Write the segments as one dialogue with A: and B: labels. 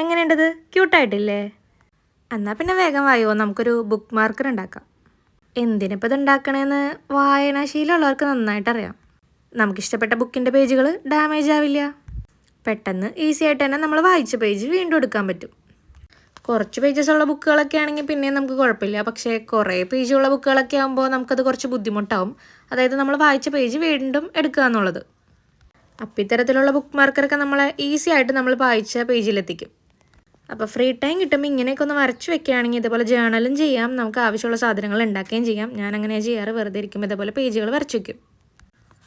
A: എങ്ങനെയുണ്ടത്? ക്യൂട്ടായിട്ടില്ലേ? എന്നാൽ പിന്നെ വേഗം വായോ, നമുക്കൊരു ബുക്ക് മാർക്കർ ഉണ്ടാക്കാം. എന്തിനിപ്പോൾ ഇത് ഉണ്ടാക്കണേന്ന് വായനാശീലമുള്ളവർക്ക് നന്നായിട്ടറിയാം. നമുക്കിഷ്ടപ്പെട്ട ബുക്കിൻ്റെ പേജുകൾ ഡാമേജ് ആവില്ല. പെട്ടെന്ന് ഈസി ആയിട്ട് തന്നെ നമ്മൾ വായിച്ച പേജ് വീണ്ടും എടുക്കാൻ പറ്റും. കുറച്ച് പേജസ് ഉള്ള ബുക്കുകളൊക്കെ ആണെങ്കിൽ പിന്നെയും നമുക്ക് കുഴപ്പമില്ല. പക്ഷേ കുറേ പേജുള്ള ബുക്കുകളൊക്കെ ആകുമ്പോൾ നമുക്കത് കുറച്ച് ബുദ്ധിമുട്ടാവും. അതായത് നമ്മൾ വായിച്ച പേജ് വീണ്ടും എടുക്കുക എന്നുള്ളത്. അപ്പോൾ ഇത്തരത്തിലുള്ള ബുക്ക് മാർക്കറൊക്കെ നമ്മളെ ഈസി ആയിട്ട് നമ്മൾ വായിച്ച പേജിലെത്തിക്കും. അപ്പോൾ ഫ്രീ ടൈം കിട്ടുമ്പോൾ ഇങ്ങനെയൊക്കെ ഒന്ന് വരച്ച് വെക്കുകയാണെങ്കിൽ ഇതേപോലെ ജേർണലും ചെയ്യാം, നമുക്ക് ആവശ്യമുള്ള സാധനങ്ങൾ ഉണ്ടാക്കുകയും ചെയ്യാം. ഞാൻ അങ്ങനെ ചെയ്യാറ്, വെറുതെ ഇരിക്കുമ്പോൾ ഇതേപോലെ പേജുകൾ വരച്ച് വയ്ക്കും.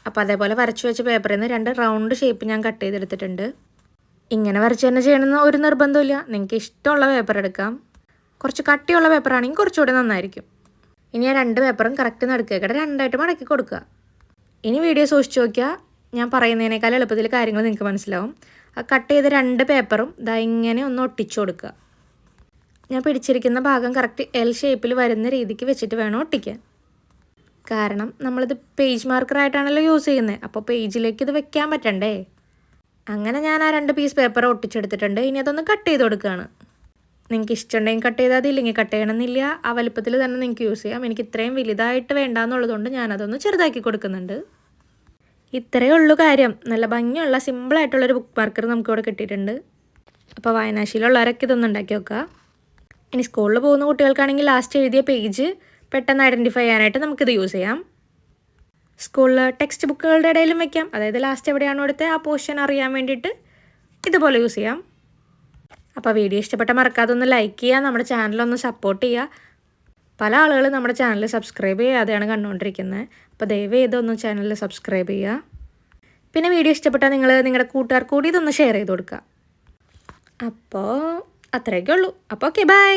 A: അപ്പോൾ അതേപോലെ വരച്ച് വെച്ച പേപ്പറിൽ നിന്ന് 2 റൗണ്ട് ഷേപ്പ് ഞാൻ കട്ട് ചെയ്തെടുത്തിട്ടുണ്ട്. ഇങ്ങനെ വരച്ച് തന്നെ ചെയ്യണമെന്ന് ഒരു നിർബന്ധമില്ല. നിങ്ങൾക്ക് ഇഷ്ടമുള്ള പേപ്പർ എടുക്കാം. കുറച്ച് കട്ടിയുള്ള പേപ്പറാണെങ്കിൽ കുറച്ചുകൂടെ നന്നായിരിക്കും. ഇനി ആ 2 പേപ്പറും കറക്റ്റ് നടുക്കേക്കടെ 2ആയിട്ട് മടക്കി കൊടുക്കുക. ഇനി വീഡിയോ സൂക്ഷിച്ച് നോക്കിയാൽ ഞാൻ പറയുന്നതിനേക്കാൾ എളുപ്പത്തിൽ കാര്യങ്ങൾ നിങ്ങൾക്ക് മനസ്സിലാവും. ആ കട്ട് ചെയ്ത 2 പേപ്പറും ദാ ഇങ്ങനെ ഒന്ന് ഒട്ടിച്ചു കൊടുക്കുക. ഞാൻ പിടിച്ചിരിക്കുന്ന ഭാഗം കറക്റ്റ് എൽ ഷേപ്പിൽ വരുന്ന രീതിക്ക് വെച്ചിട്ട് വേണം ഒട്ടിക്കാൻ. കാരണം നമ്മളിത് പേജ് മാർക്കറായിട്ടാണല്ലോ യൂസ് ചെയ്യുന്നത്. അപ്പോൾ പേജിലേക്ക് ഇത് വെക്കാൻ പറ്റണ്ടേ? അങ്ങനെ ഞാൻ ആ 2 പീസ് പേപ്പർ ഒട്ടിച്ചെടുത്തിട്ടുണ്ട്. ഇനി അതൊന്ന് കട്ട് ചെയ്ത് കൊടുക്കുകയാണ്. നിങ്ങൾക്ക് ഇഷ്ടമുണ്ടെങ്കിൽ കട്ട് ചെയ്താൽ മതി, ഇല്ലെങ്കിൽ കട്ട് ചെയ്യണമെന്നില്ല. ആ വലിപ്പത്തിൽ തന്നെ നിങ്ങൾക്ക് യൂസ് ചെയ്യാം. എനിക്ക് ഇത്രയും വലുതായിട്ട് വേണ്ടാന്നുള്ളതുകൊണ്ട് ഞാനതൊന്ന് ചെറുതാക്കി കൊടുക്കുന്നുണ്ട്. ഇത്രയേ ഉള്ളൂ കാര്യം. നല്ല ഭംഗിയുള്ള സിമ്പിളായിട്ടുള്ളൊരു ബുക്ക് മാർക്കർ നമുക്കിവിടെ കിട്ടിയിട്ടുണ്ട്. അപ്പോൾ വായനാശീലമുള്ളവരൊക്കെ ഇതൊന്നും ഉണ്ടാക്കി വെക്കുക. ഇനി സ്കൂളിൽ പോകുന്ന കുട്ടികൾക്കാണെങ്കിൽ ലാസ്റ്റ് എഴുതിയ പേജ് പെട്ടെന്ന് ഐഡൻറ്റിഫൈ ചെയ്യാനായിട്ട് നമുക്കിത് യൂസ് ചെയ്യാം. സ്കൂളിൽ ടെക്സ്റ്റ് ബുക്കുകളുടെ ഇടയിലും വെക്കാം. അതായത് ലാസ്റ്റ് എവിടെയാണോ എടുത്തത് ആ പോർഷൻ അറിയാൻ വേണ്ടിയിട്ട് ഇതുപോലെ യൂസ് ചെയ്യാം. അപ്പോൾ വീഡിയോ ഇഷ്ടപ്പെട്ട മറക്കാതെ ഒന്ന് ലൈക്ക് ചെയ്യുക, നമ്മുടെ ചാനലൊന്ന് സപ്പോർട്ട് ചെയ്യുക. പല ആളുകളും നമ്മുടെ ചാനൽ സബ്സ്ക്രൈബ് ചെയ്യാതെയാണ് കണ്ടുകൊണ്ടിരിക്കുന്നത്. അപ്പോൾ ദയവ് ചെയ്തൊന്ന് ചാനൽ സബ്സ്ക്രൈബ് ചെയ്യുക. പിന്നെ വീഡിയോ ഇഷ്ടപ്പെട്ടാൽ നിങ്ങൾ നിങ്ങളുടെ കൂട്ടുകാർക്ക് കൂടി ഇതൊന്ന് ഷെയർ ചെയ്ത് കൊടുക്കുക. അപ്പോൾ അത്രയൊക്കെ ഉള്ളൂ. അപ്പോൾ ഓക്കെ, ബൈ.